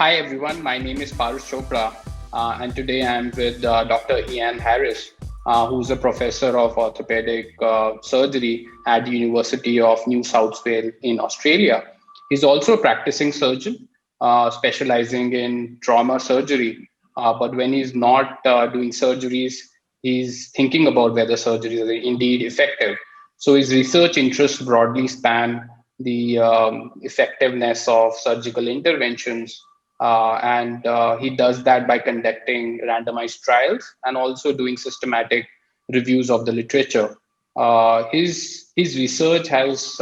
Hi everyone, my name is Parush Chopra, and today I'm with Dr. Ian Harris, who's a professor of orthopedic surgery at the University of New South Wales in Australia. He's also a practicing surgeon, specializing in trauma surgery. But when he's not doing surgeries, he's thinking about whether surgeries are indeed effective. So his research interests broadly span the effectiveness of surgical interventions, and he does that by conducting randomized trials and also doing systematic reviews of the literature. His research has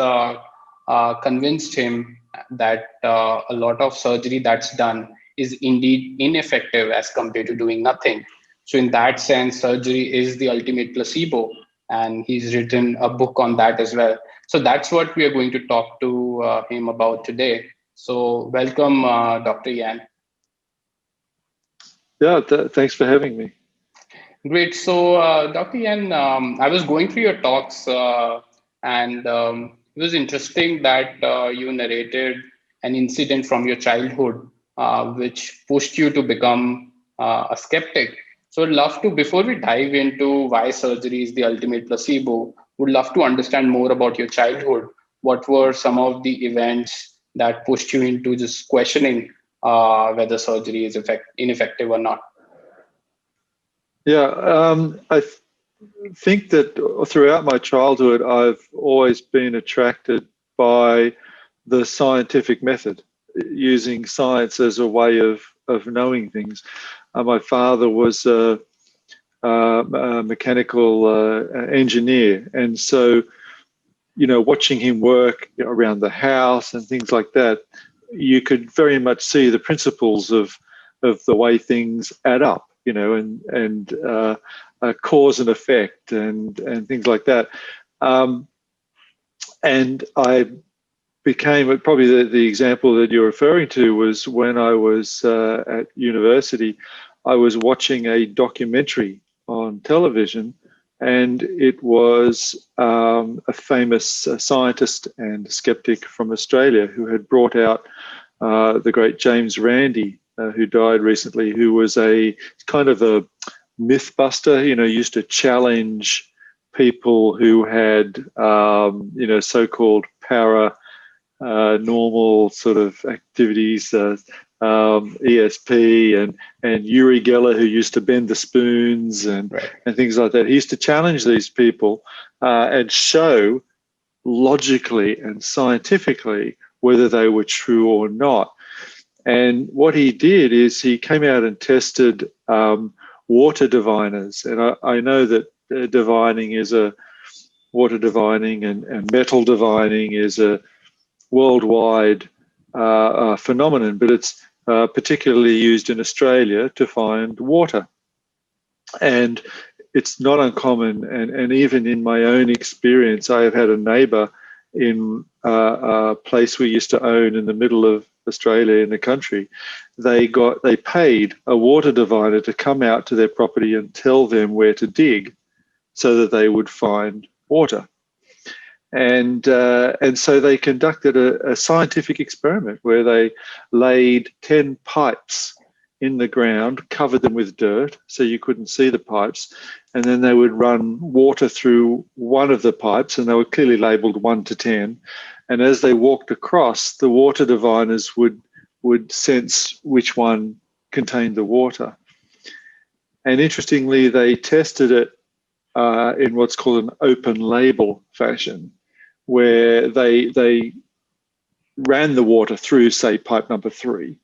convinced him that a lot of surgery that's done is indeed ineffective as compared to doing nothing. So, in that sense, surgery is the ultimate placebo, and he's written a book on that as well. So, that's what we are going to talk to him about today. So, welcome, Dr. Yan. Yeah, thanks for having me. Great. So, Dr. Yan, I was going through your talks, and it was interesting that you narrated an incident from your childhood, which pushed you to become a skeptic. So, I'd love to, before we dive into why surgery is the ultimate placebo, would love to understand more about your childhood. What were some of the events that pushed you into just questioning whether surgery is ineffective or not? Yeah, think that throughout my childhood, I've always been attracted by the scientific method, using science as a way of knowing things. My father was a mechanical engineer, and so watching him work around the house and things like that, you could very much see the principles of the way things add up, and cause and effect and things like that. And I became probably the example that you're referring to was when I was at university. I was watching a documentary on television, and it was a famous scientist and skeptic from Australia who had brought out the great James Randi, who died recently, who was a kind of a myth buster, used to challenge people who had, so-called normal sort of activities, ESP and Uri Geller, who used to bend the spoons and things like that. He used to challenge these people and show logically and scientifically whether they were true or not. And what he did is he came out and tested water diviners. And I know that water divining and metal divining is a worldwide phenomenon, but it's particularly used in Australia to find water. And it's not uncommon, and even in my own experience, I have had a neighbour in a place we used to own in the middle of Australia in the country. They paid a water diviner to come out to their property and tell them where to dig so that they would find water. And so they conducted a scientific experiment where they laid 10 pipes in the ground, covered them with dirt so you couldn't see the pipes, and then they would run water through one of the pipes, and they were clearly labelled 1 to 10. And as they walked across, the water diviners would sense which one contained the water. And interestingly, they tested it in what's called an open label fashion, where they ran the water through, say, pipe number 3,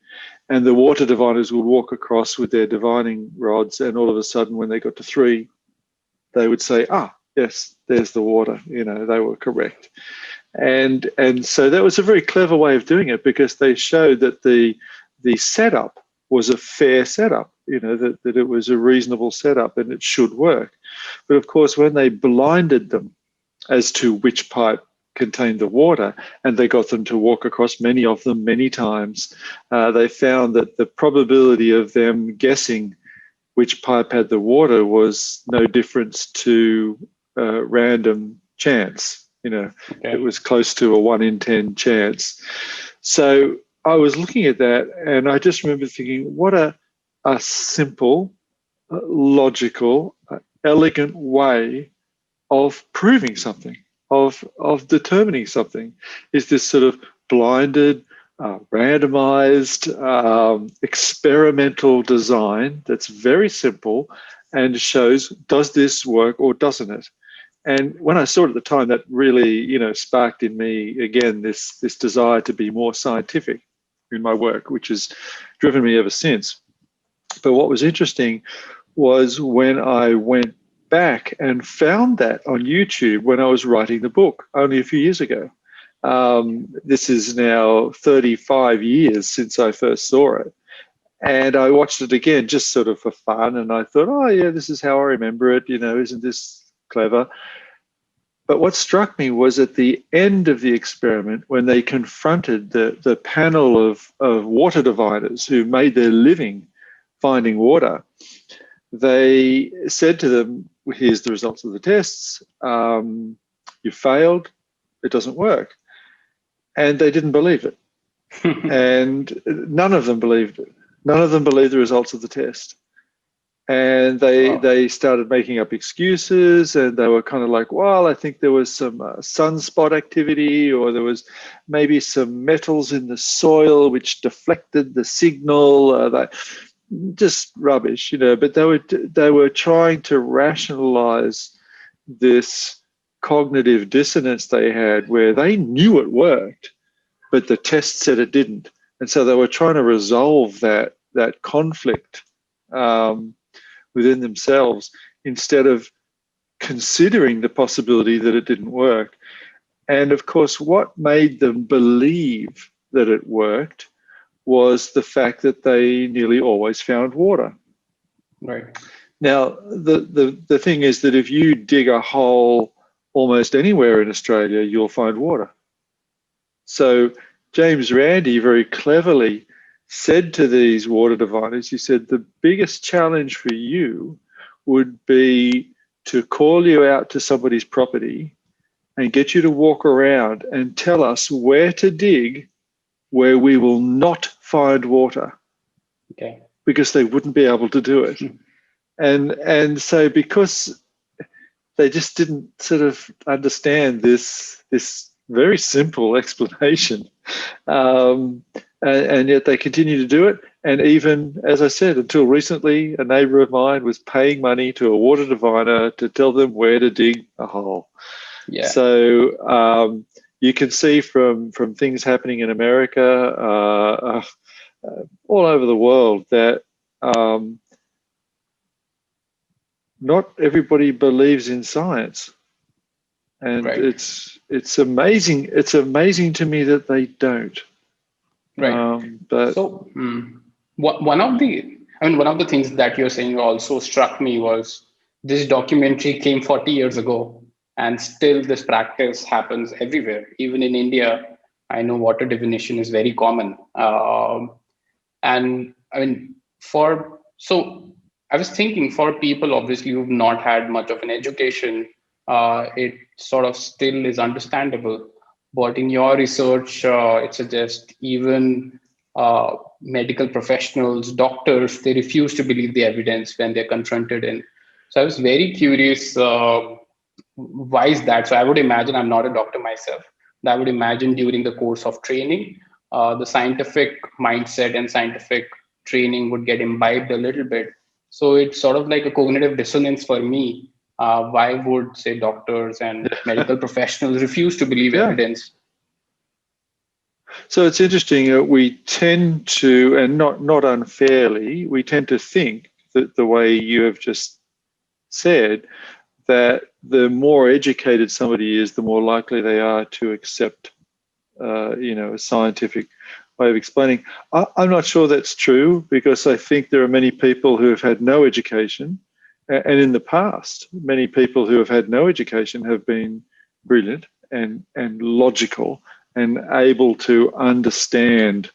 and the water diviners would walk across with their divining rods, and all of a sudden, when they got to 3, they would say, yes, there's the water. They were correct. And so that was a very clever way of doing it, because they showed that the setup was a fair setup, that it was a reasonable setup and it should work. But of course, when they blinded them as to which pipe contained the water, and they got them to walk across many of them many times, they found that the probability of them guessing which pipe had the water was no difference to random chance. Okay. It was close to a 1 in 10 chance. So I was looking at that, and I just remember thinking, what a simple, logical, elegant way of proving something, of determining something. Is this sort of blinded, randomized, experimental design that's very simple and shows, does this work or doesn't it? And when I saw it at the time, that really, sparked in me again this desire to be more scientific in my work, which has driven me ever since. But what was interesting was when I went back and found that on YouTube when I was writing the book only a few years ago. This is now 35 years since I first saw it. And I watched it again just sort of for fun. And I thought, oh, yeah, this is how I remember it. Isn't this clever? But what struck me was at the end of the experiment, when they confronted the panel of water diviners who made their living finding water, they said to them, here's the results of the tests. You failed. It doesn't work. And they didn't believe it. And none of them believed it. None of them believed the results of the test. And they started making up excuses, and they were kind of like, well, I think there was some sunspot activity, or there was maybe some metals in the soil which deflected the signal. Just rubbish, But they were trying to rationalize this cognitive dissonance they had, where they knew it worked, but the test said it didn't, and so they were trying to resolve that conflict within themselves instead of considering the possibility that it didn't work. And of course, what made them believe that it worked was the fact that they nearly always found water. Right. Now, the thing is that if you dig a hole almost anywhere in Australia, you'll find water. So James Randi very cleverly said to these water diviners, he said, the biggest challenge for you would be to call you out to somebody's property and get you to walk around and tell us where to dig where we will not find water. Okay. Because they wouldn't be able to do it. And so because they just didn't sort of understand this very simple explanation, and yet they continue to do it. And even, as I said, until recently, a neighbour of mine was paying money to a water diviner to tell them where to dig a hole. Yeah. So you can see from things happening in America, all over the world, that not everybody believes in science, and Right. it's amazing. It's amazing to me that they don't. Right. But So one of the things that you're saying also struck me was this documentary came 40 years ago, and still this practice happens everywhere. Even in India, I know water divination is very common. And I mean, I was thinking, for people obviously who've not had much of an education, it sort of still is understandable. But in your research, it suggests even medical professionals, doctors, they refuse to believe the evidence when they're confronted. And so I was very curious, why is that? So I would imagine, I'm not a doctor myself, but I would imagine during the course of training, the scientific mindset and scientific training would get imbibed a little bit. So it's sort of like a cognitive dissonance for me. Why would, say, doctors and medical professionals refuse to believe yeah. evidence? So it's interesting. We tend to, and not unfairly, we tend to think that the way you have just said, that the more educated somebody is, the more likely they are to accept, a scientific way of explaining. I'm not sure that's true, because I think there are many people who have had no education, and in the past, many people who have had no education have been brilliant and logical and able to understand,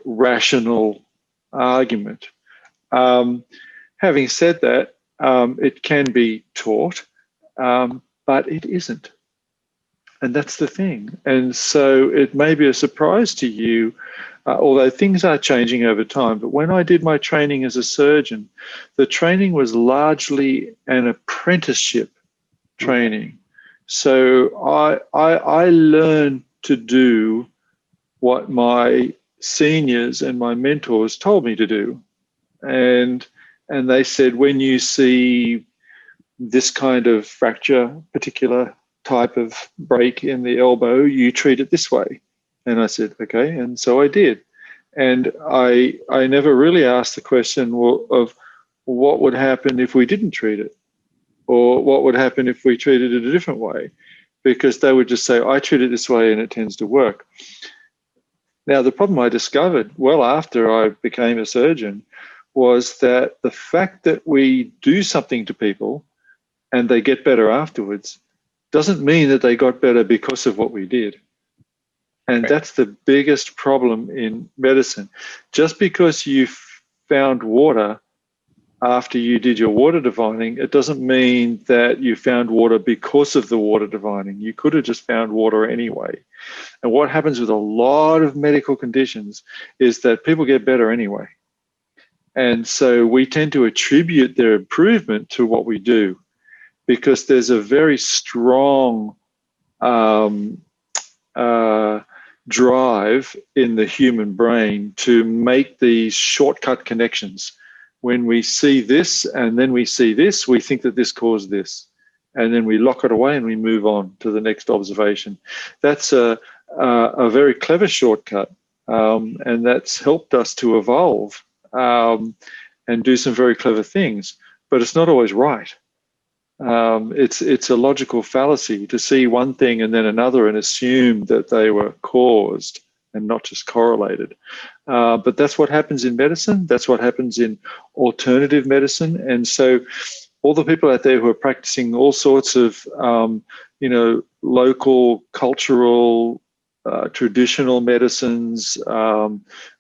rational argument. Having said that, it can be taught, but it isn't. And that's the thing. And so it may be a surprise to you, although things are changing over time. But when I did my training as a surgeon, the training was largely an apprenticeship training. So I learned to do what my seniors and my mentors told me to do. And they said, when you see this kind of fracture, particular type of break in the elbow, you treat it this way. And I said, okay. And so I did. And I never really asked the question of what would happen if we didn't treat it, or what would happen if we treated it a different way, because they would just say, I treat it this way and it tends to work. Now, the problem I discovered well after I became a surgeon was that the fact that we do something to people and they get better afterwards doesn't mean that they got better because of what we did. And that's the biggest problem in medicine. Just because you found water after you did your water divining, it doesn't mean that you found water because of the water divining. You could have just found water anyway. And what happens with a lot of medical conditions is that people get better anyway. And so we tend to attribute their improvement to what we do, because there's a very strong drive in the human brain to make these shortcut connections. When we see this and then we see this, we think that this caused this. And then we lock it away and we move on to the next observation. That's a very clever shortcut, and that's helped us to evolve and do some very clever things. But it's not always right. It's a logical fallacy to see one thing and then another and assume that they were caused and not just correlated. But that's what happens in medicine. That's what happens in alternative medicine. And so all the people out there who are practicing all sorts of, local, cultural, traditional medicines,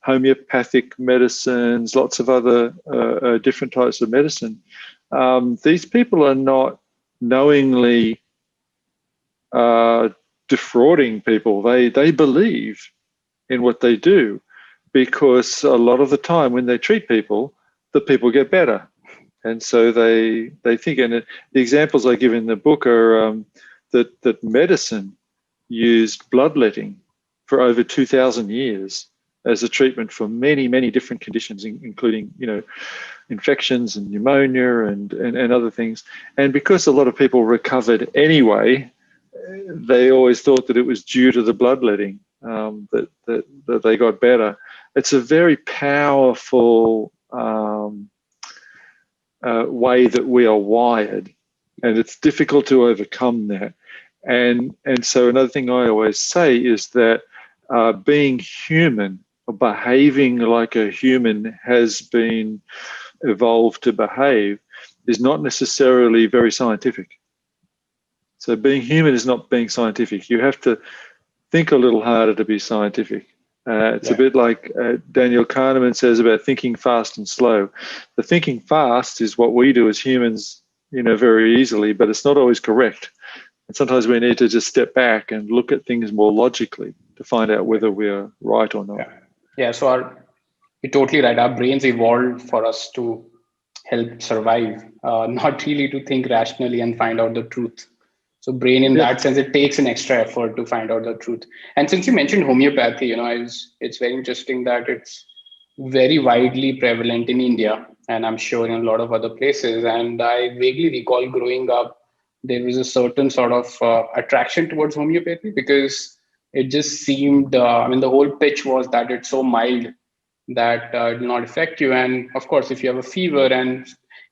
homeopathic medicines, lots of other different types of medicine, these people are not knowingly defrauding people. They believe in what they do, because a lot of the time when they treat people, the people get better. And so they think, and the examples I give in the book are that medicine used bloodletting for over 2,000 years as a treatment for many, many different conditions, including, infections and pneumonia and other things. And because a lot of people recovered anyway, they always thought that it was due to the bloodletting that they got better. It's a very powerful way that we are wired, and it's difficult to overcome that. And so another thing I always say is that being human, or behaving like a human has been evolved to behave, is not necessarily very scientific. So being human is not being scientific. You have to think a little harder to be scientific. It's a bit like Daniel Kahneman says about thinking fast and slow. The thinking fast is what we do as humans, very easily, but it's not always correct. And sometimes we need to just step back and look at things more logically to find out whether we're right or not. Yeah. So you're totally right. Our brains evolved for us to help survive, not really to think rationally and find out the truth. So brain, in that sense, it takes an extra effort to find out the truth. And since you mentioned homeopathy, it's very interesting that it's very widely prevalent in India, and I'm sure in a lot of other places. And I vaguely recall growing up, there was a certain sort of attraction towards homeopathy, because it just seemed, the whole pitch was that it's so mild that it will not affect you. And of course, if you have a fever and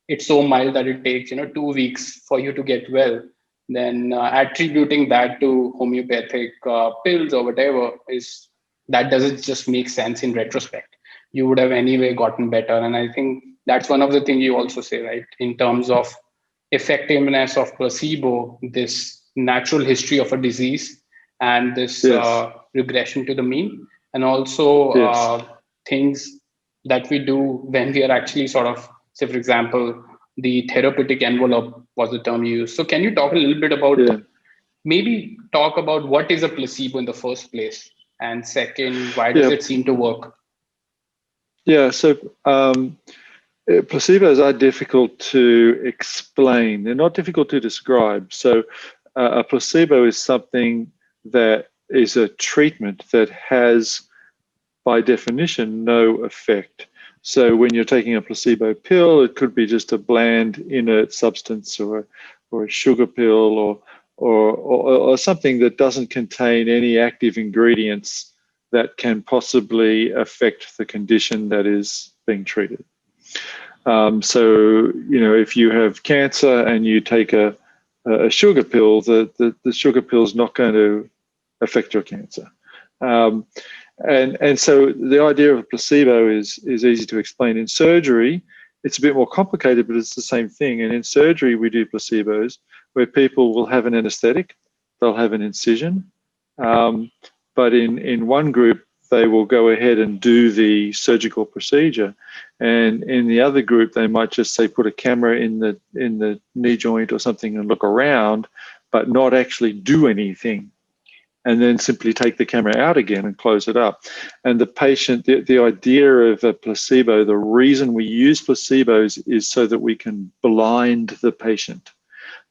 it's so mild that it takes 2 weeks for you to get well, then attributing that to homeopathic pills or whatever that doesn't just make sense in retrospect. You would have anyway gotten better. And I think that's one of the things you also say, right, in terms of effectiveness of placebo, this natural history of a disease and this regression to the mean, and also things that we do when we are actually sort of, say, for example, the therapeutic envelope was the term you used. So can you talk a little bit about maybe talk about what is a placebo in the first place, and second, why does Yeah, it seem to work? yeah. So placebos are difficult to explain. They're not difficult to describe. So a placebo is something that is a treatment that has, by definition, no effect. So when you're taking a placebo pill, it could be just a bland inert substance, or a sugar pill, or something that doesn't contain any active ingredients that can possibly affect the condition that is being treated. So, if you have cancer and you take a sugar pill, the sugar pill is not going to affect your cancer. And so the idea of a placebo is easy to explain. In surgery, it's a bit more complicated, but it's the same thing. And in surgery, we do placebos where people will have an anesthetic, they'll have an incision, but in one group, they will go ahead and do the surgical procedure, and in the other group, they might just say put a camera in the knee joint or something and look around, but not actually do anything, and then simply take the camera out again and close it up. And the patient, the idea of a placebo, the reason we use placebos is so that we can blind the patient.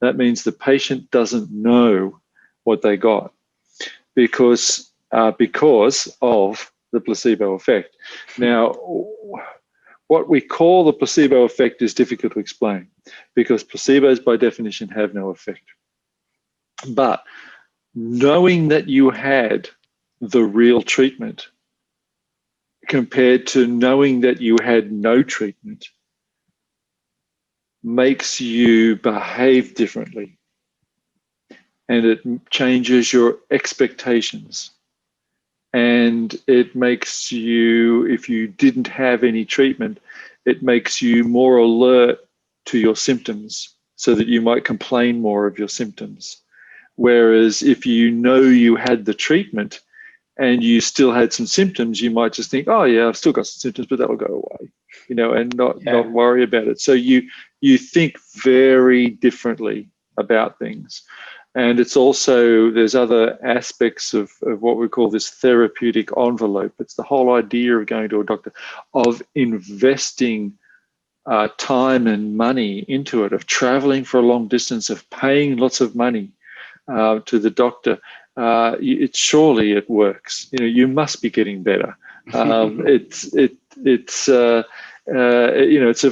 That means the patient doesn't know what they got because of the placebo effect. Now, what we call the placebo effect is difficult to explain because placebos by definition have no effect. But knowing that you had the real treatment compared to knowing that you had no treatment makes you behave differently, and it changes your expectations. And it makes you, if you didn't have any treatment, it makes you more alert to your symptoms so that you might complain more of your symptoms. Whereas if you know you had the treatment and you still had some symptoms, you might just think, oh yeah, I've still got some symptoms, but that'll go away, and not worry about it. So you think very differently about things. And it's also, there's other aspects of what we call this therapeutic envelope. It's the whole idea of going to a doctor, of investing time and money into it, of traveling for a long distance, of paying lots of money to the doctor. Surely it works. You must be getting better. It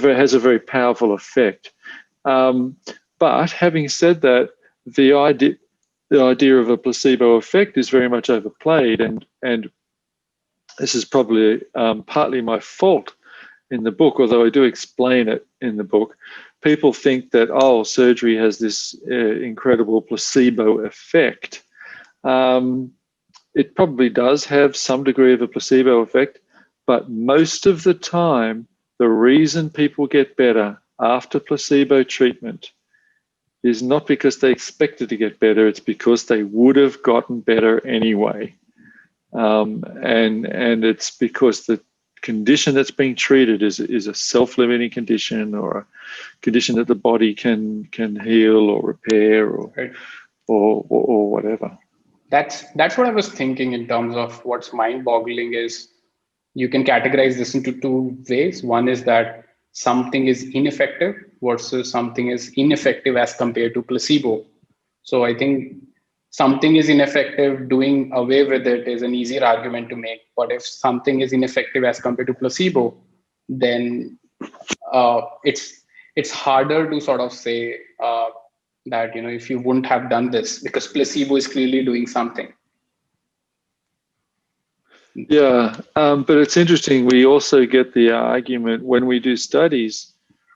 has a very powerful effect. But having said that, the idea of a placebo effect is very much overplayed, and this is probably partly my fault in the book, although I do explain it in the book. People think that, surgery has this incredible placebo effect. It probably does have some degree of a placebo effect, but most of the time, the reason people get better after placebo treatment is not because they expected to get better, it's because they would have gotten better anyway. And it's because the condition that's being treated is a self-limiting condition, or a condition that the body can heal or repair or whatever. That's what I was thinking in terms of what's mind-boggling is you can categorize this into two ways. One is that something is ineffective versus something is ineffective as compared to placebo. So I think something is ineffective, doing away with it is an easier argument to make. But if something is ineffective as compared to placebo, then it's harder to sort of say that if you wouldn't have done this because placebo is clearly doing something. Yeah, but it's interesting. We also get the argument when we do studies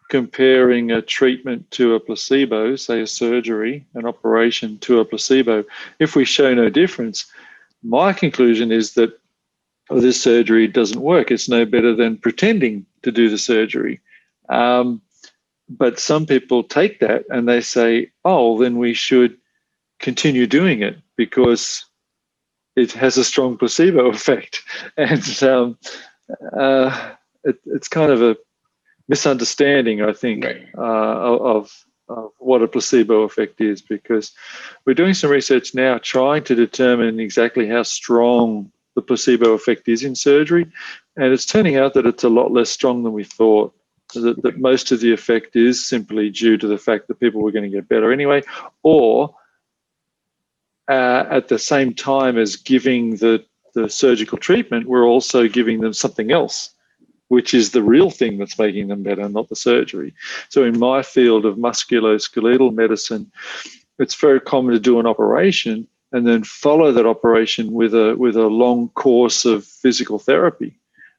comparing a treatment to a placebo, say a surgery, an operation to a placebo. If we show no difference, my conclusion is that this surgery doesn't work. It's no better than pretending to do the surgery. But some people take that and they say, then we should continue doing it because it has a strong placebo effect. And it's kind of a misunderstanding, I think, Right. of what a placebo effect is, because we're doing some research now trying to determine exactly how strong the placebo effect is in surgery, and it's turning out that it's a lot less strong than we thought. That most of the effect is simply due to the fact that people were going to get better anyway, or at the same time as giving the surgical treatment, we're also giving them something else, which is the real thing that's making them better, not the surgery. So in my field of musculoskeletal medicine, it's very common to do an operation and then follow that operation with a long course of physical therapy.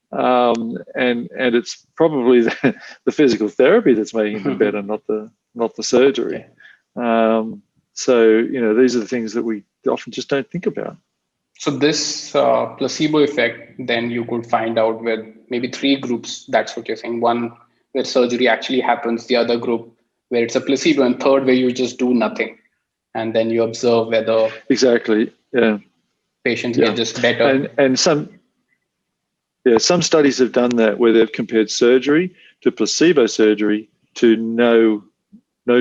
And it's probably the physical therapy that's making them better, not the surgery. Okay. So, these are the things that we often just don't think about. So this placebo effect, then you could find out with maybe 3 groups. That's what you're saying. One where surgery actually happens, the other group where it's a placebo, and third where you just do nothing. And then you observe whether exactly, yeah, patients get just better. And some studies have done that where they've compared surgery to placebo surgery to no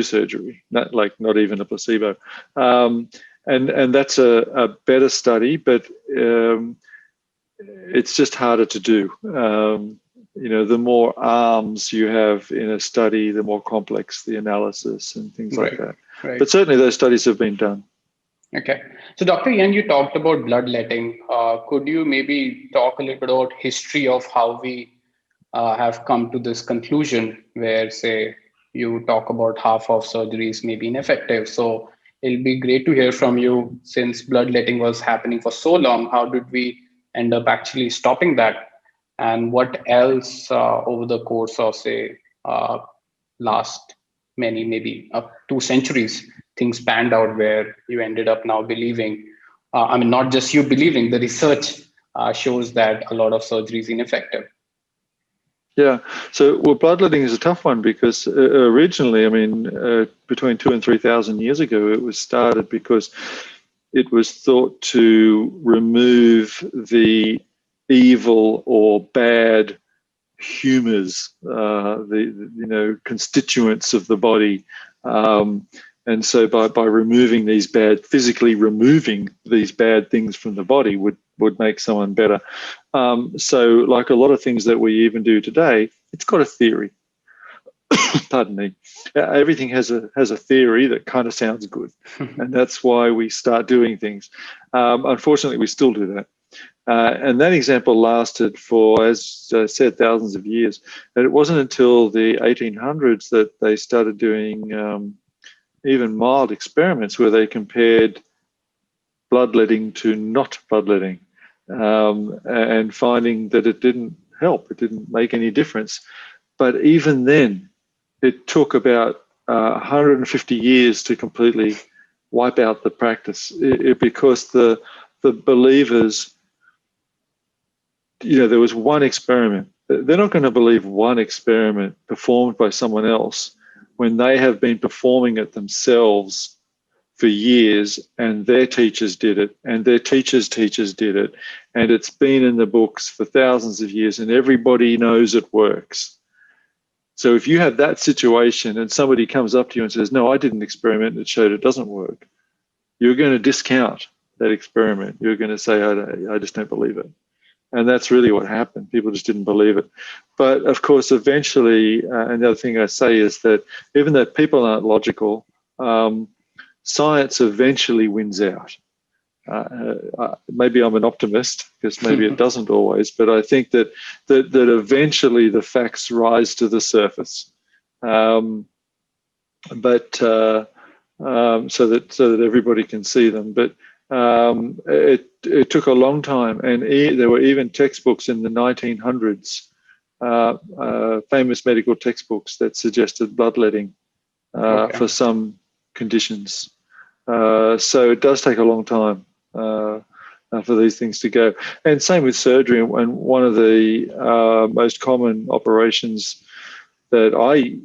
surgery, not even a placebo. And that's a better study, but it's just harder to do. The more arms you have in a study, the more complex the analysis and things like that. Right. But certainly those studies have been done. Okay. So Dr. Ian, you talked about bloodletting. Could you maybe talk a little bit about history of how we have come to this conclusion where, say, you talk about half of surgeries may be ineffective. So it'll be great to hear from you, since bloodletting was happening for so long. How did we end up actually stopping that? And what else over the course of, say, last maybe 2 centuries, things panned out where you ended up now believing, not just you believing, the research shows that a lot of surgery is ineffective. Yeah, so bloodletting is a tough one because originally, between 2,000 and 3,000 years ago, it was started because it was thought to remove the evil or bad humors, the constituents of the body. And so by physically removing these bad things from the body would make someone better. So like a lot of things that we even do today, it's got a theory. Pardon me. Everything has a theory that kind of sounds good. And that's why we start doing things. Unfortunately, we still do that. And that example lasted for, as I said, thousands of years. And it wasn't until the 1800s that they started doing even mild experiments where they compared bloodletting to not bloodletting, and finding that it didn't help, it didn't make any difference. But even then, it took about 150 years to completely wipe out the practice, because the believers, there was one experiment. They're not going to believe one experiment performed by someone else when they have been performing it themselves for years, and their teachers did it, and their teachers' teachers did it, and it's been in the books for thousands of years, and everybody knows it works. So if you have that situation and somebody comes up to you and says, no, I did an experiment that showed it doesn't work, you're going to discount that experiment. You're going to say, I just don't believe it. And that's really what happened. People just didn't believe it. But of course, eventually, another thing I say is that even though people aren't logical, science eventually wins out. Maybe I'm an optimist, because maybe it doesn't always, but I think that eventually the facts rise to the surface. So that everybody can see them. But it took a long time, and there were even textbooks in the 1900s, famous medical textbooks that suggested bloodletting for some conditions. So it does take a long time for these things to go. And same with surgery. And one of the most common operations that I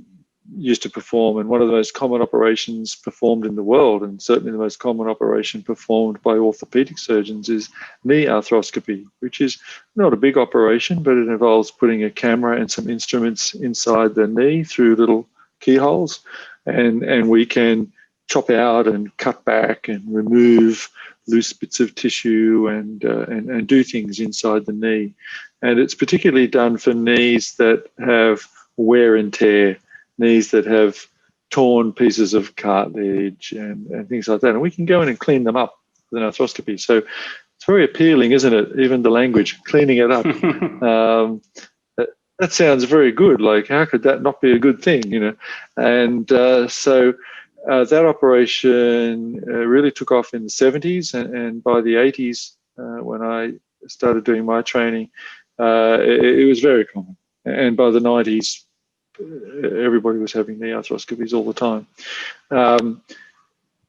used to perform, and one of the most common operations performed in the world, and certainly the most common operation performed by orthopedic surgeons, is knee arthroscopy, which is not a big operation, but it involves putting a camera and some instruments inside the knee through little keyholes, and we can chop out and cut back and remove loose bits of tissue and do things inside the knee. And it's particularly done for knees that have wear and tear, knees that have torn pieces of cartilage and things like that. And we can go in and clean them up with an arthroscopy. So it's very appealing, isn't it? Even the language, cleaning it up. That sounds very good. Like, how could that not be a good thing, you know? And so that operation really took off in the 70s, and by the 80s, when I started doing my training, it was very common. And by the 90s, everybody was having knee arthroscopies all the time.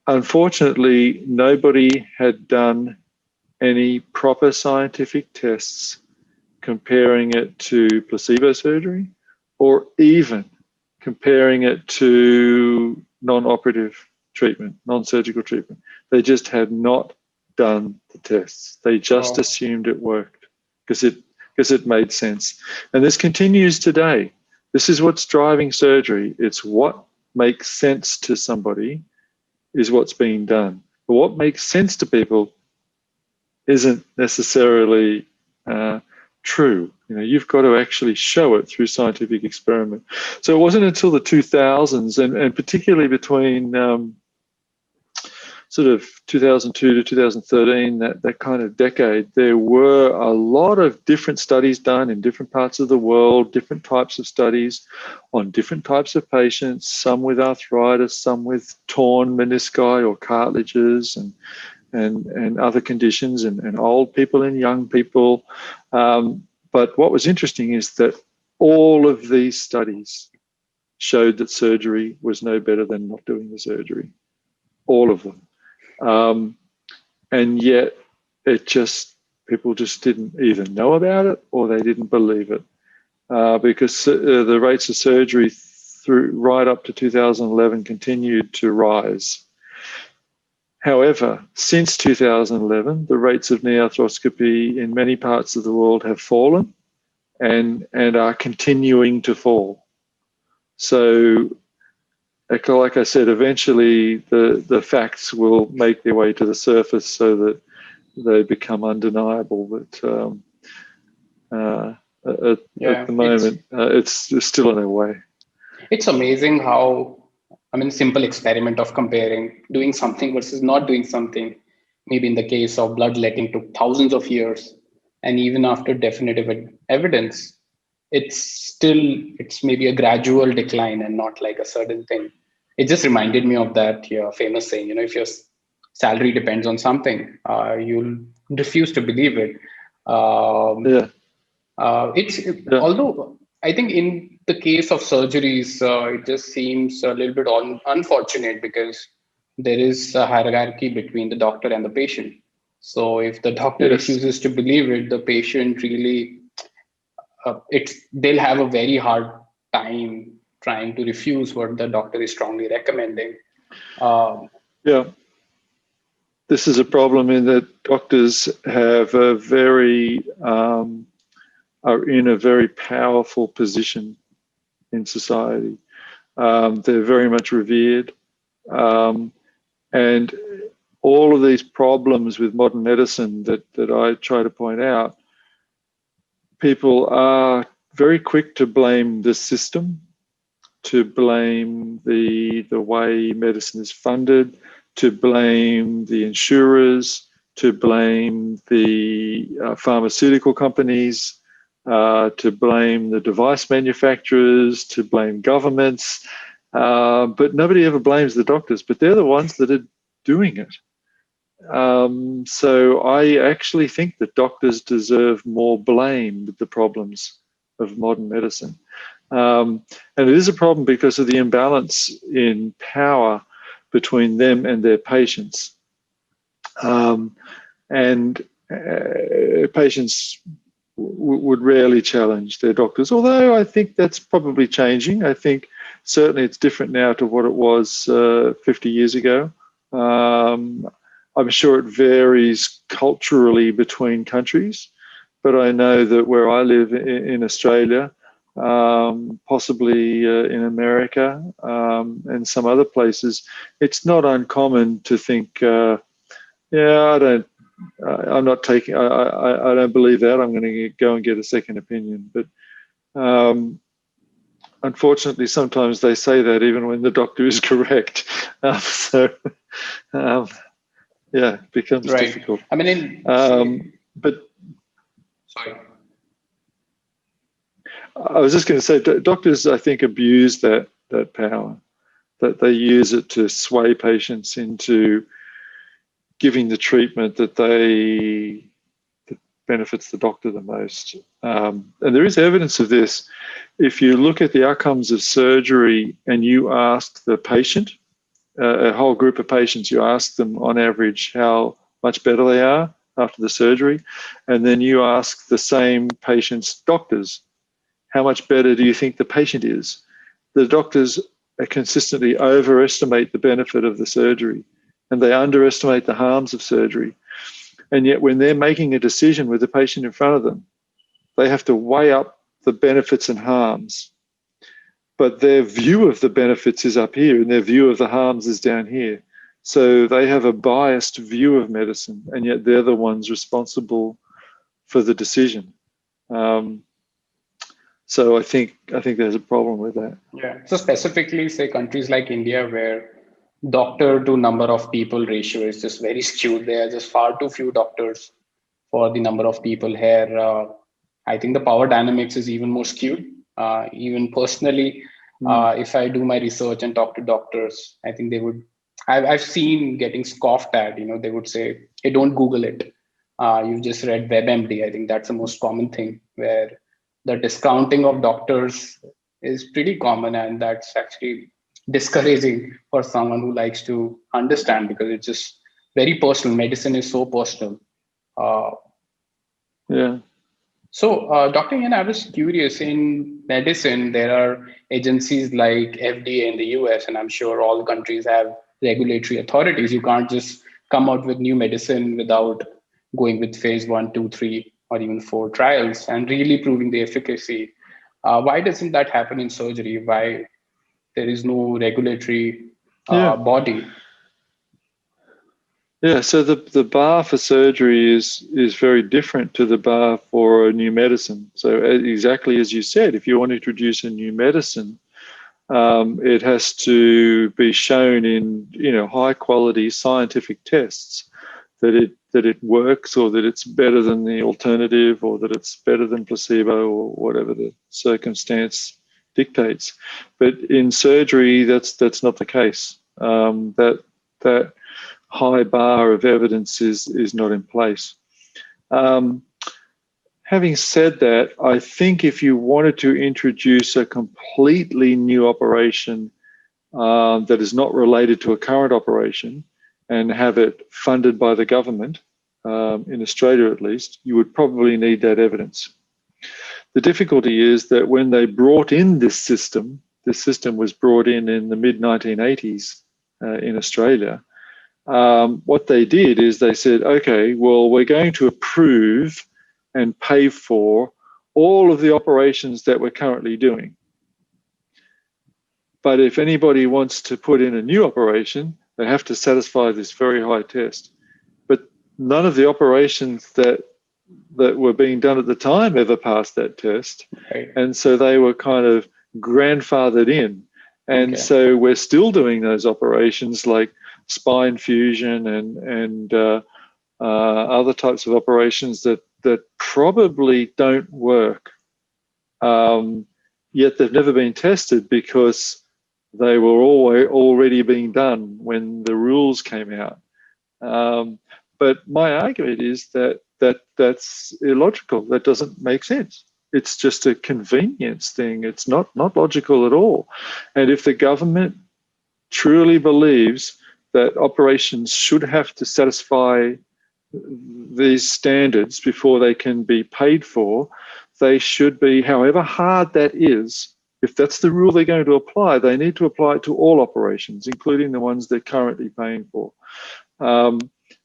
Unfortunately, nobody had done any proper scientific tests comparing it to placebo surgery, or even comparing it to non-operative treatment, non-surgical treatment. They just had not done the tests. They just assumed it worked because it made sense. And this continues today. This is what's driving surgery. It's what makes sense to somebody is what's being done. But what makes sense to people isn't necessarily true. You know, you've got to actually show it through scientific experiment. So it wasn't until the 2000s, and particularly between sort of 2002 to 2013, that kind of decade, there were a lot of different studies done in different parts of the world, different types of studies on different types of patients, some with arthritis, some with torn menisci or cartilages, and other conditions, and old people and young people. But what was interesting is that all of these studies showed that surgery was no better than not doing the surgery. All of them. And yet people just didn't either know about it or they didn't believe it. Because the rates of surgery right up to 2011 continued to rise. However, since 2011, the rates of knee arthroscopy in many parts of the world have fallen and are continuing to fall. So, like I said, eventually the facts will make their way to the surface so that they become undeniable. But at the moment, it's still on their way. It's amazing how, simple experiment of comparing doing something versus not doing something. Maybe in the case of bloodletting took thousands of years, and even after definitive evidence, it's maybe a gradual decline and not like a sudden thing. It just reminded me of that famous saying, if your salary depends on something, you'll refuse to believe it. Although I think in the case of surgeries, it just seems a little bit unfortunate because there is a hierarchy between the doctor and the patient. So if the doctor refuses to believe it, the patient really, they'll have a very hard time trying to refuse what the doctor is strongly recommending. This is a problem in that doctors have are in a very powerful position in society. They're very much revered. And all of these problems with modern medicine that I try to point out, people are very quick to blame the system, to blame the way medicine is funded, to blame the insurers, to blame the pharmaceutical companies, to blame the device manufacturers, to blame governments, but nobody ever blames the doctors, but they're the ones that are doing it. So I actually think that doctors deserve more blame with the problems of modern medicine. And it is a problem because of the imbalance in power between them and their patients. Patients would rarely challenge their doctors, although I think that's probably changing. I think certainly it's different now to what it was 50 years ago. I'm sure it varies culturally between countries, but I know that where I live in Australia, possibly in America and some other places, it's not uncommon to think, yeah, I'm not taking, I don't believe that. I'm going to go and get a second opinion. But unfortunately, sometimes they say that even when the doctor is correct. So, yeah, it becomes Right. difficult. I mean, But sorry. I was just going to say, doctors, I think, abuse that power, that they use it to sway patients into giving the treatment that benefits the doctor the most. And there is evidence of this. If you look at the outcomes of surgery and you ask the patient, a whole group of patients, you ask them on average how much better they are after the surgery, and then you ask the same patient's doctors, how much better do you think the patient is? The doctors consistently overestimate the benefit of the surgery and they underestimate the harms of surgery. And yet when they're making a decision with the patient in front of them, they have to weigh up the benefits and harms. But their view of the benefits is up here and their view of the harms is down here. So they have a biased view of medicine, and yet they're the ones responsible for the decision. So I think there's a problem with that. Yeah. So specifically, say countries like India, where doctor to number of people ratio is just very skewed. There are just far too few doctors for the number of people here. I think the power dynamics is even more skewed. Even personally, if I do my research and talk to doctors, I think they would. I've seen getting scoffed at. They would say, "Hey, don't Google it. You've just read WebMD." I think that's the most common thing where the discounting of doctors is pretty common, and that's actually discouraging for someone who likes to understand, because it's just very personal. Medicine is so personal. uh, Yeah. so, Dr. Ian, I was curious, in medicine, there are agencies like FDA in the US, and I'm sure all countries have regulatory authorities. You can't just come out with new medicine without going with phase 1, 2, 3, or even 4 trials and really proving the efficacy. Why doesn't that happen in surgery? Why there is no regulatory Yeah. body? Yeah, so the bar for surgery is very different to the bar for a new medicine. So exactly as you said, if you want to introduce a new medicine, it has to be shown in high quality scientific tests that it works, or that it's better than the alternative, or that it's better than placebo, or whatever the circumstance dictates. But in surgery, that's not the case. That high bar of evidence is not in place. Having said that, I think if you wanted to introduce a completely new operation that is not related to a current operation and have it funded by the government, in Australia at least, you would probably need that evidence. The difficulty is that when they brought in this system was brought in the mid-1980s in Australia. What they did is they said, okay, well, we're going to approve and pay for all of the operations that we're currently doing. But if anybody wants to put in a new operation, they have to satisfy this very high test. But none of the operations that were being done at the time ever passed that test. Right. And so they were kind of grandfathered in. And so we're still doing those operations like spine fusion and other types of operations that probably don't work. Yet they've never been tested because they were already being done when the rules came out. But my argument is that's illogical. That doesn't make sense. It's just a convenience thing. It's not logical at all. And if the government truly believes that operations should have to satisfy these standards before they can be paid for, they should be, however hard that is, if that's the rule they're going to apply, they need to apply it to all operations, including the ones they're currently paying for. And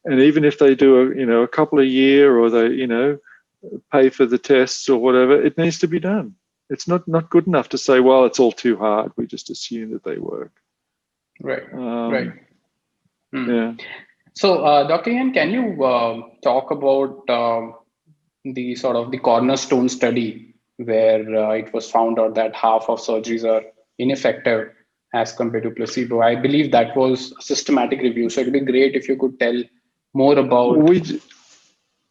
even if they do a couple a year, or they pay for the tests or whatever, it needs to be done. It's not good enough to say, well, it's all too hard. We just assume that they work. Right. Right. Yeah. So, Dr. Ian, can you talk about the sort of the cornerstone study where it was found out that half of surgeries are ineffective as compared to placebo? I believe that was a systematic review. So it'd be great if you could tell more about.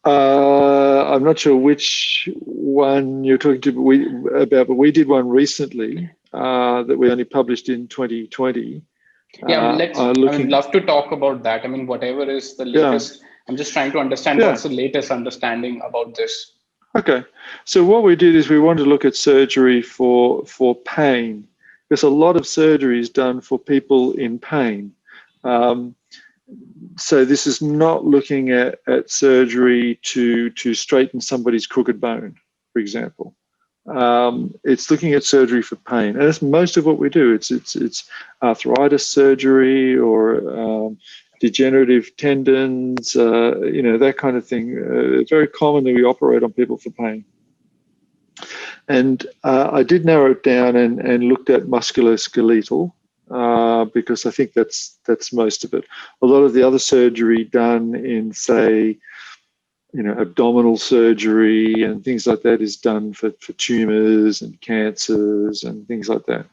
I'm not sure which one you're talking to but we did one recently that we only published in 2020. Yeah, I would love to talk about that. I mean, whatever is the latest. Yeah. I'm just trying to understand what's the latest understanding about this. Okay, so what we did is we wanted to look at surgery for pain. There's a lot of surgeries done for people in pain. So this is not looking at surgery to straighten somebody's crooked bone, for example. It's looking at surgery for pain, and that's most of what we do. It's arthritis surgery or degenerative tendons, that kind of thing. Very commonly we operate on people for pain. And I did narrow it down and looked at musculoskeletal because I think that's most of it. A lot of the other surgery done in, say, abdominal surgery and things like that is done for tumors and cancers and things like that.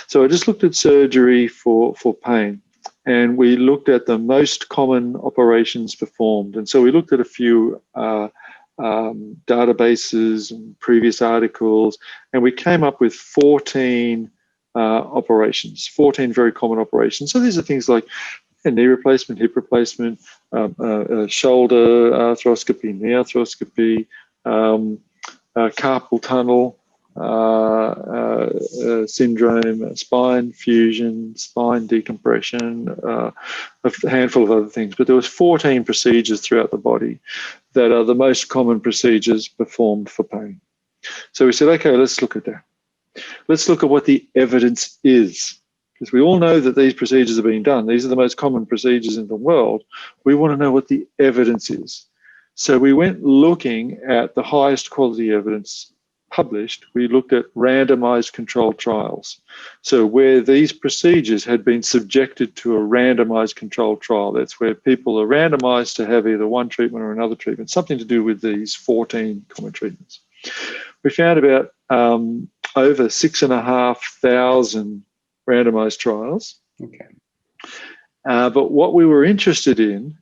So I just looked at surgery for pain, and we looked at the most common operations performed. And so we looked at a few databases and previous articles, and we came up with 14 operations, 14 very common operations. So these are things like knee replacement, hip replacement, shoulder arthroscopy, knee arthroscopy, carpal tunnel syndrome, spine fusion, spine decompression, a handful of other things. But there was 14 procedures throughout the body that are the most common procedures performed for pain. So we said, okay, let's look at that. Let's look at what the evidence is. Because we all know that these procedures are being done. These are the most common procedures in the world. We want to know what the evidence is. So we went looking at the highest quality evidence published. We looked at randomized controlled trials. So where these procedures had been subjected to a randomized controlled trial, that's where people are randomized to have either one treatment or another treatment, something to do with these 14 common treatments. We found about over 6,500 randomized trials. Okay. But what we were interested in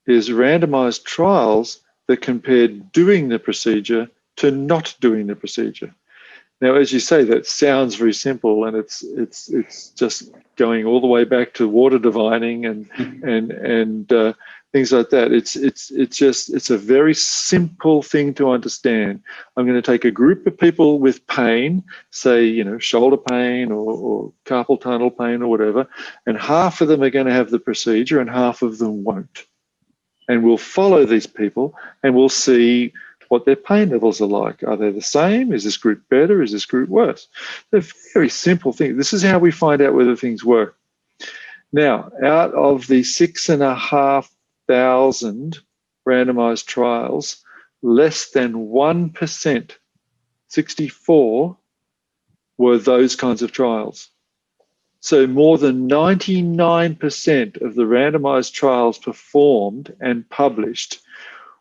is randomized trials that compared doing the procedure to not doing the procedure. Now, as you say, that sounds very simple, and it's just going all the way back to water divining and things like that. It's a very simple thing to understand. I'm going to take a group of people with pain, say, shoulder pain or carpal tunnel pain or whatever, and half of them are going to have the procedure and half of them won't. And we'll follow these people and we'll see what their pain levels are like. Are they the same? Is this group better? Is this group worse? They're very simple things. This is how we find out whether things work. Now, out of the 6,500 randomized trials, less than 1%, 64, were those kinds of trials. So more than 99% of the randomized trials performed and published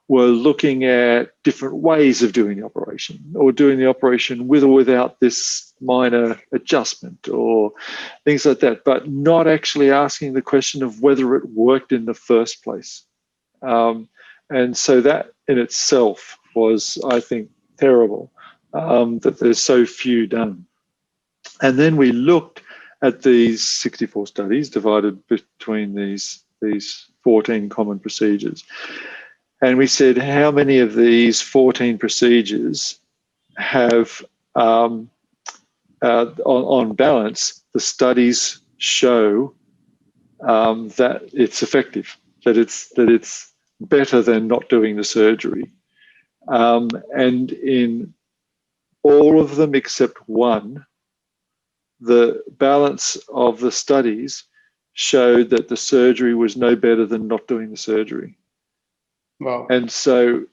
were looking at different ways of doing the operation, or doing the operation with or without this minor adjustment or things like that, but not actually asking the question of whether it worked in the first place. And so that in itself was, I think, terrible, that there's so few done. And then we looked at these 64 studies divided between these 14 common procedures. And we said, how many of these 14 procedures have, on balance, the studies show that it's effective, that it's better than not doing the surgery. And in all of them except one, the balance of the studies showed that the surgery was no better than not doing the surgery. Wow. And so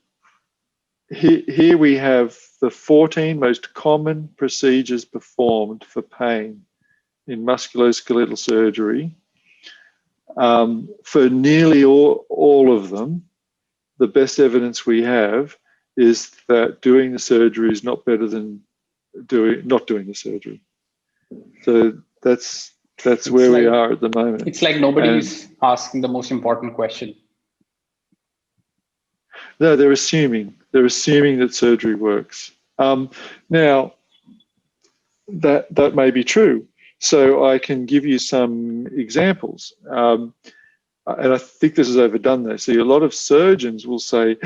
here we have the 14 most common procedures performed for pain in musculoskeletal surgery. For nearly all of them, the best evidence we have is that doing the surgery is not better than not doing the surgery. So that's where we are at the moment. It's like nobody's asking the most important question. No, they're assuming that surgery works. Now, that may be true. So I can give you some examples. And I think this is overdone there. See, a lot of surgeons will say,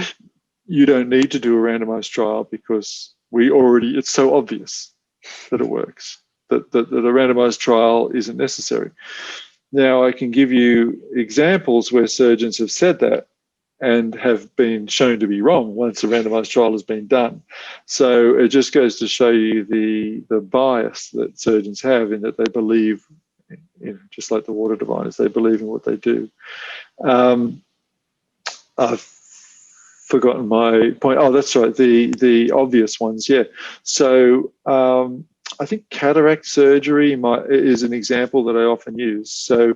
you don't need to do a randomized trial because it's so obvious that it works, that a randomized trial isn't necessary. Now, I can give you examples where surgeons have said that and have been shown to be wrong once a randomized trial has been done. So it just goes to show you the bias that surgeons have in that they believe, just like the water diviners, they believe in what they do. I've forgotten my point. Oh, that's right, the obvious ones, yeah. So I think cataract surgery is an example that I often use. So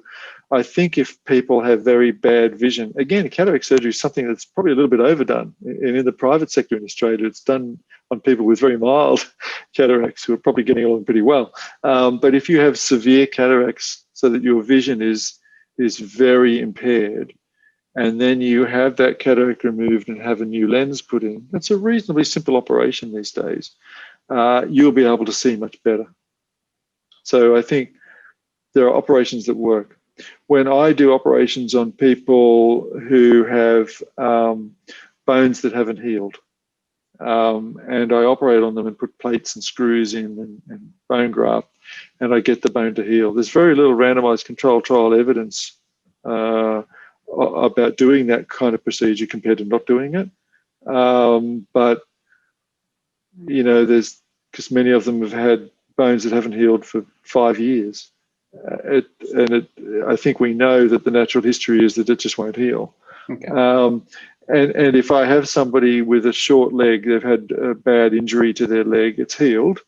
I think if people have very bad vision, again, cataract surgery is something that's probably a little bit overdone. And in the private sector in Australia, it's done on people with very mild cataracts who are probably getting along pretty well. But if you have severe cataracts so that your vision is very impaired, and then you have that cataract removed and have a new lens put in, that's a reasonably simple operation these days. You'll be able to see much better. So I think there are operations that work. When I do operations on people who have bones that haven't healed, and I operate on them and put plates and screws in and bone graft, and I get the bone to heal, there's very little randomized controlled trial evidence about doing that kind of procedure compared to not doing it. But because many of them have had bones that haven't healed for 5 years. I think we know that the natural history is that it just won't heal. Okay. And if I have somebody with a short leg, they've had a bad injury to their leg, it's healed,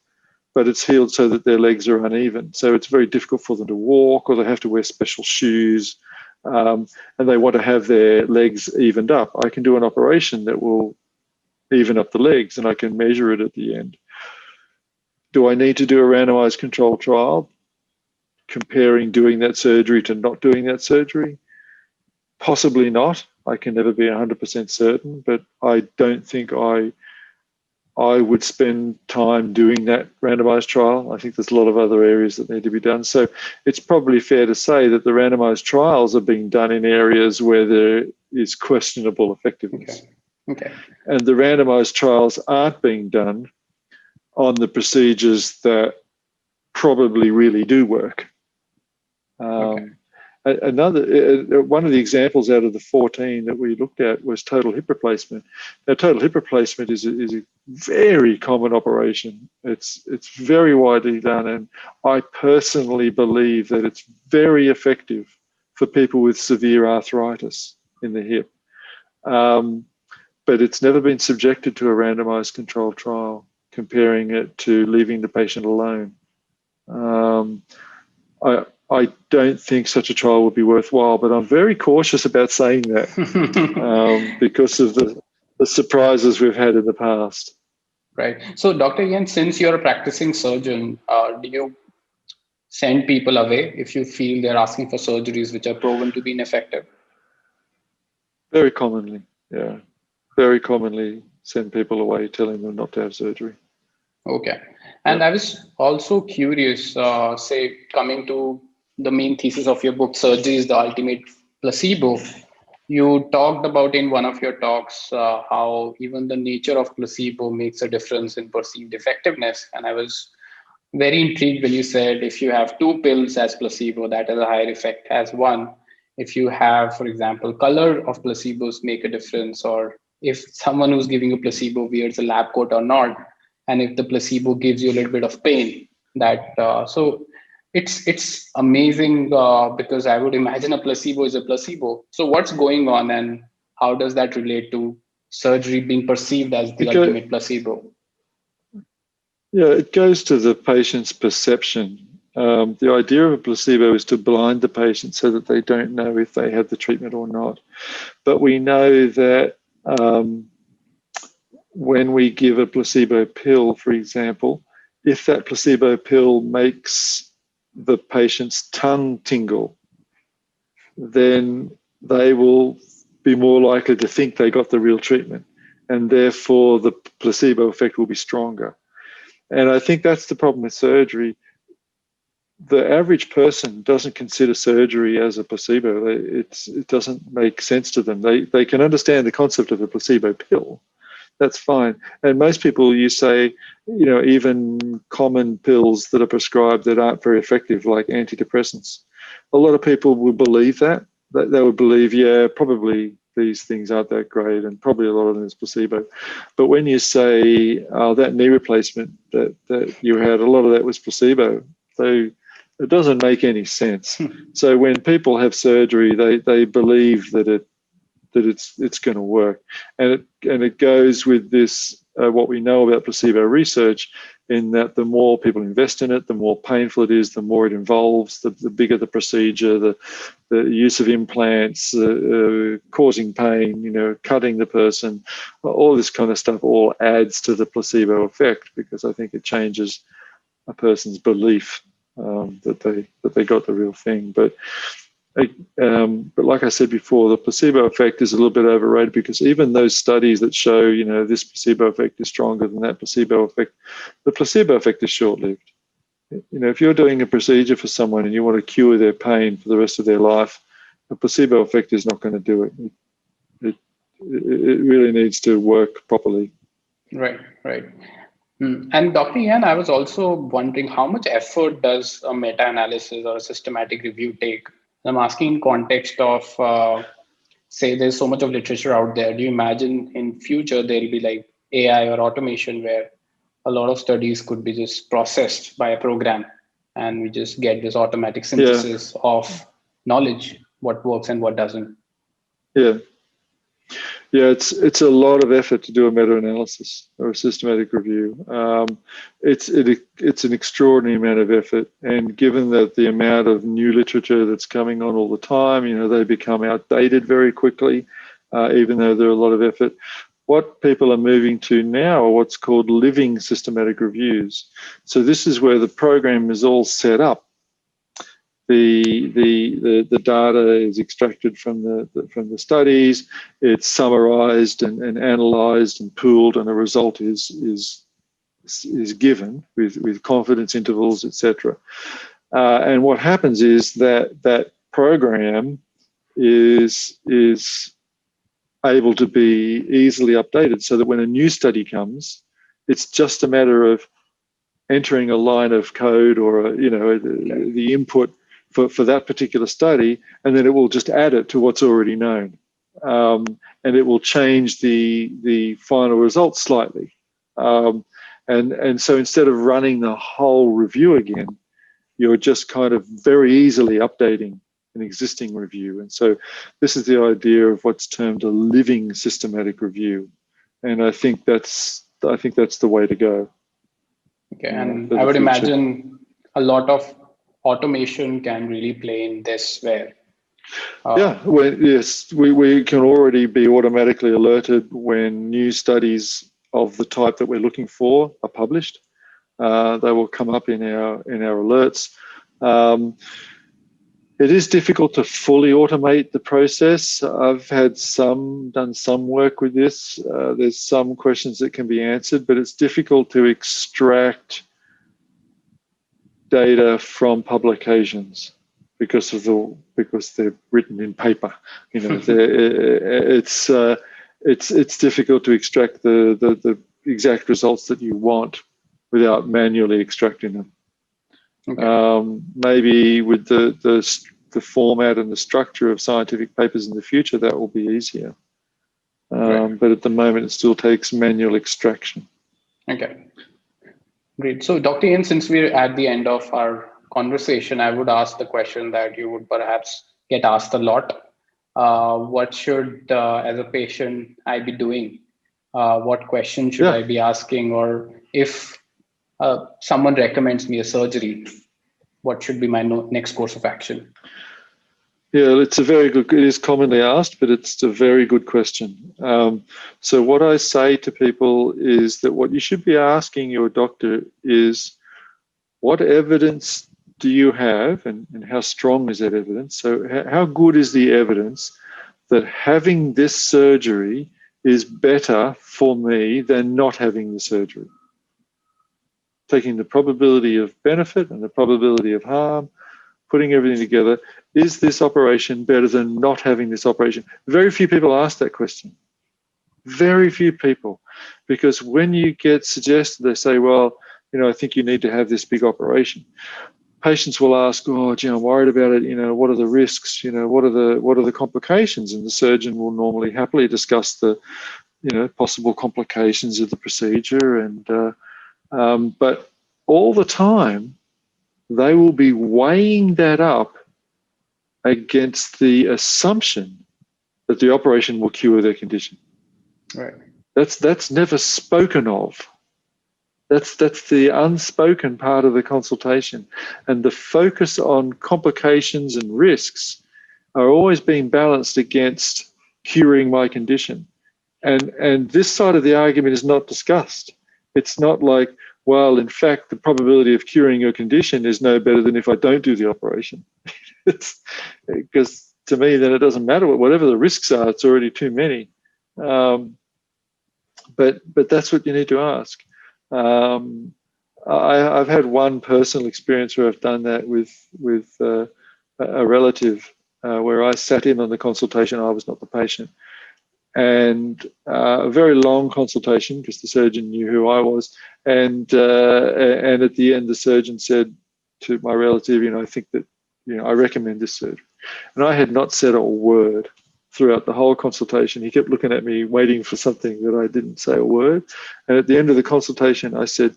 but it's healed so that their legs are uneven. So it's very difficult for them to walk, or they have to wear special shoes, and they want to have their legs evened up. I can do an operation that will even up the legs, and I can measure it at the end. Do I need to do a randomized controlled trial comparing doing that surgery to not doing that surgery? Possibly not. I can never be 100% certain, but I don't think I would spend time doing that randomized trial. I think there's a lot of other areas that need to be done. So it's probably fair to say that the randomized trials are being done in areas where there is questionable effectiveness. Okay. And the randomized trials aren't being done on the procedures that probably really do work. One of the examples out of the 14 that we looked at was total hip replacement. Now, total hip replacement is a very common operation. It's very widely done, and I personally believe that it's very effective for people with severe arthritis in the hip. But it's never been subjected to a randomized controlled trial comparing it to leaving the patient alone. I don't think such a trial would be worthwhile, but I'm very cautious about saying that because of the surprises we've had in the past. Right. So, Dr. Ian, since you're a practicing surgeon, do you send people away if you feel they're asking for surgeries which are proven to be ineffective? Very commonly, yeah. Very commonly send people away telling them not to have surgery. Okay. And I was also curious, say, coming to the main thesis of your book, Surgery is the Ultimate Placebo. You talked about in one of your talks how even the nature of placebo makes a difference in perceived effectiveness. And I was very intrigued when you said if you have 2 pills as placebo, that has a higher effect as one. If you have, for example, color of placebos make a difference, or if someone who's giving a placebo wears a lab coat or not, and if the placebo gives you a little bit of pain, that so it's amazing because I would imagine a placebo is a placebo. So what's going on, and how does that relate to surgery being perceived as the ultimate placebo? Yeah, it goes to the patient's perception. The idea of a placebo is to blind the patient so that they don't know if they had the treatment or not. But we know that when we give a placebo pill, for example, if that placebo pill makes the patient's tongue tingle, then they will be more likely to think they got the real treatment, and therefore the placebo effect will be stronger. And I think that's the problem with surgery. The average person doesn't consider surgery as a placebo. It doesn't make sense to them. They can understand the concept of a placebo pill. That's fine. And most people, you say, even common pills that are prescribed that aren't very effective, like antidepressants, a lot of people would believe that. They would believe, yeah, probably these things aren't that great, and probably a lot of them is placebo. But when you say, oh, that knee replacement that you had, a lot of that was placebo, so it doesn't make any sense. So when people have surgery, they believe that it's going to work, and it goes with this what we know about placebo research, in that the more people invest in it, the more painful it is, the more it involves, the bigger the procedure, the use of implants, causing pain, cutting the person, all this kind of stuff all adds to the placebo effect, because I think it changes a person's belief that they got the real thing. But like I said before, the placebo effect is a little bit overrated, because even those studies that show, this placebo effect is stronger than that placebo effect, the placebo effect is short-lived. If you're doing a procedure for someone and you want to cure their pain for the rest of their life, the placebo effect is not going to do it. It really needs to work properly. Right. And Dr. Ian, I was also wondering, how much effort does a meta-analysis or a systematic review take? I'm asking in context of, say, there's so much of literature out there. Do you imagine in future there'll be like AI or automation where a lot of studies could be just processed by a program, and we just get this automatic synthesis of knowledge, what works and what doesn't? Yeah, it's a lot of effort to do a meta-analysis or a systematic review. It's an extraordinary amount of effort, and given that the amount of new literature that's coming on all the time, they become outdated very quickly, even though there are a lot of effort. What people are moving to now are what's called living systematic reviews. So this is where the program is all set up. The data is extracted from the studies. It's summarized and analyzed and pooled, and a result is given with confidence intervals, etc. And what happens is that program is able to be easily updated, so that when a new study comes, it's just a matter of entering a line of code or the input for that particular study, and then it will just add it to what's already known, and it will change the final results slightly, and so instead of running the whole review again, you're just kind of very easily updating an existing review. And so this is the idea of what's termed a living systematic review, and I think that's the way to go. Okay, and I would imagine a lot of automation can really play in this where. Yes, we can already be automatically alerted when new studies of the type that we're looking for are published. They will come up in our alerts. It is difficult to fully automate the process. I've done some work with this. There's some questions that can be answered, but it's difficult to extract data from publications because they're written in paper. It's difficult to extract the exact results that you want without manually extracting them. Okay. Maybe with the format and the structure of scientific papers in the future, that will be easier. Right. But at the moment, it still takes manual extraction. Okay. Great. So, Dr. Ian, since we're at the end of our conversation, I would ask the question that you would perhaps get asked a lot. what should, as a patient, I be doing? What questions should Yeah. I be asking? Or if someone recommends me a surgery, what should be my next course of action? Yeah, it's a very good. It is commonly asked, but it's a very good question. So what I say to people is that what you should be asking your doctor is, what evidence do you have, and how strong is that evidence? So how good is the evidence that having this surgery is better for me than not having the surgery? Taking the probability of benefit and the probability of harm, putting everything together, is this operation better than not having this operation? Very few people ask that question. Very few people. Because when you get suggested, they say, well, I think you need to have this big operation. Patients will ask, oh, gee, I'm worried about it. What are the risks? What are the complications? And the surgeon will normally happily discuss the, possible complications of the procedure. But all the time, they will be weighing that up against the assumption that the operation will cure their condition. Right. That's never spoken of. That's the unspoken part of the consultation. And the focus on complications and risks are always being balanced against curing my condition. And this side of the argument is not discussed. It's not like, well, in fact, the probability of curing your condition is no better than if I don't do the operation. It's because to me, then it doesn't matter whatever the risks are. It's already too many. But that's what you need to ask. I've had one personal experience where I've done that with a relative, where I sat in on the consultation. I was not the patient. And a very long consultation because the surgeon knew who I was. And at the end, the surgeon said to my relative, I think that, I recommend this surgery. And I had not said a word throughout the whole consultation. He kept looking at me, waiting for something that I didn't say a word. And at the end of the consultation, I said,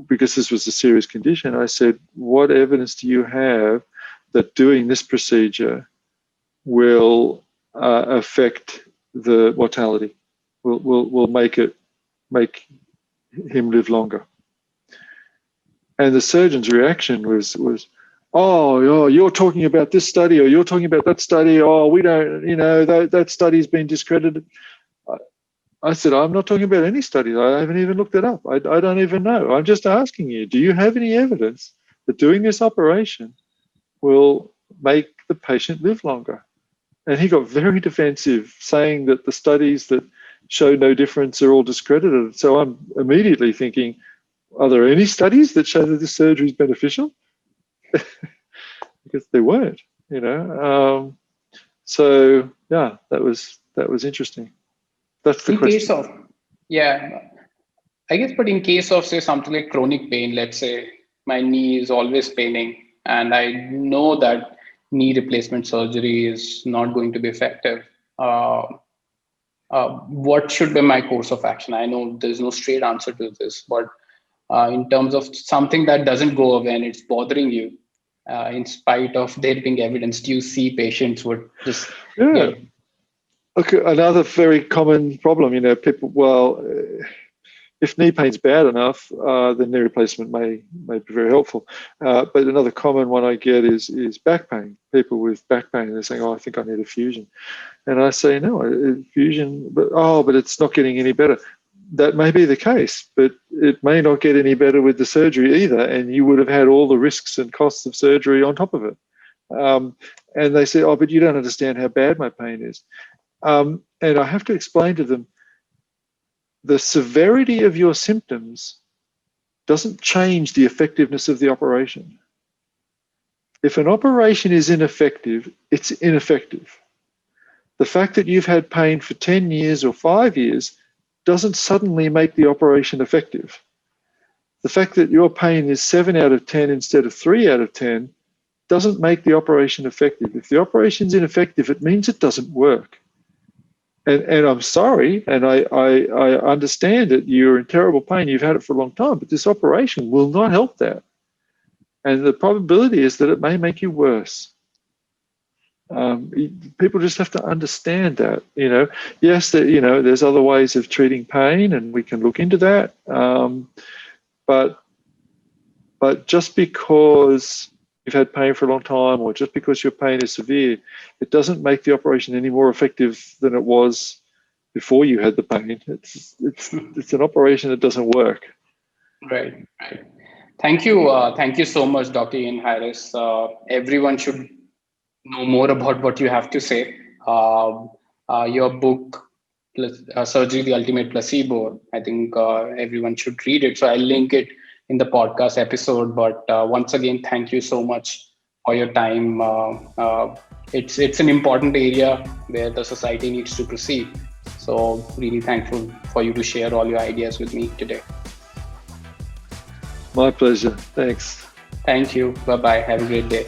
because this was a serious condition, I said, what evidence do you have that doing this procedure will affect the mortality, will make him live longer? And the surgeon's reaction was, oh, you're talking about this study, or you're talking about that study. Oh, we don't, that study's been discredited. I said, I'm not talking about any studies. I haven't even looked it up. I don't even know. I'm just asking you, do you have any evidence that doing this operation will make the patient live longer? And he got very defensive, saying that the studies that show no difference are all discredited. So I'm immediately thinking, are there any studies that show that this surgery is beneficial? Because they weren't, so yeah, that was interesting. That's the question. I guess, but in case of, say, something like chronic pain, let's say my knee is always paining, and I know that knee replacement surgery is not going to be effective. What should be my course of action? I know there's no straight answer to this, but in terms of something that doesn't go away and it's bothering you, in spite of there being evidence, do you see patients would just get... Okay, another very common problem, people, if knee pain's bad enough, then knee replacement may be very helpful. But another common one I get is back pain. People with back pain, they're saying, oh, I think I need a fusion. And I say, no, fusion, but it's not getting any better. That may be the case, but it may not get any better with the surgery either, and you would have had all the risks and costs of surgery on top of it. And they say, oh, but you don't understand how bad my pain is. And I have to explain to them, the severity of your symptoms doesn't change the effectiveness of the operation. If an operation is ineffective, it's ineffective. The fact that you've had pain for 10 years or 5 years doesn't suddenly make the operation effective. The fact that your pain is 7 out of 10 instead of 3 out of 10 doesn't make the operation effective. If the operation's ineffective, it means it doesn't work. And I'm sorry, and I understand that you're in terrible pain, you've had it for a long time, but this operation will not help that. And the probability is that it may make you worse. People just have to understand that, yes, that, there's other ways of treating pain, and we can look into that. But just because you've had pain for a long time, or just because your pain is severe, it doesn't make the operation any more effective than it was before you had the pain. It's an operation that doesn't work. Right. Thank you. Thank you so much, Dr. Ian Harris. Everyone should know more about what you have to say. Your book, Surgery, the Ultimate Placebo, I think everyone should read it. So I'll link it in the podcast episode. But once again, thank you so much for your time. It's an important area where the society needs to proceed. So really thankful for you to share all your ideas with me today. My pleasure. Thanks. Thank you. Bye-bye. Have a great day.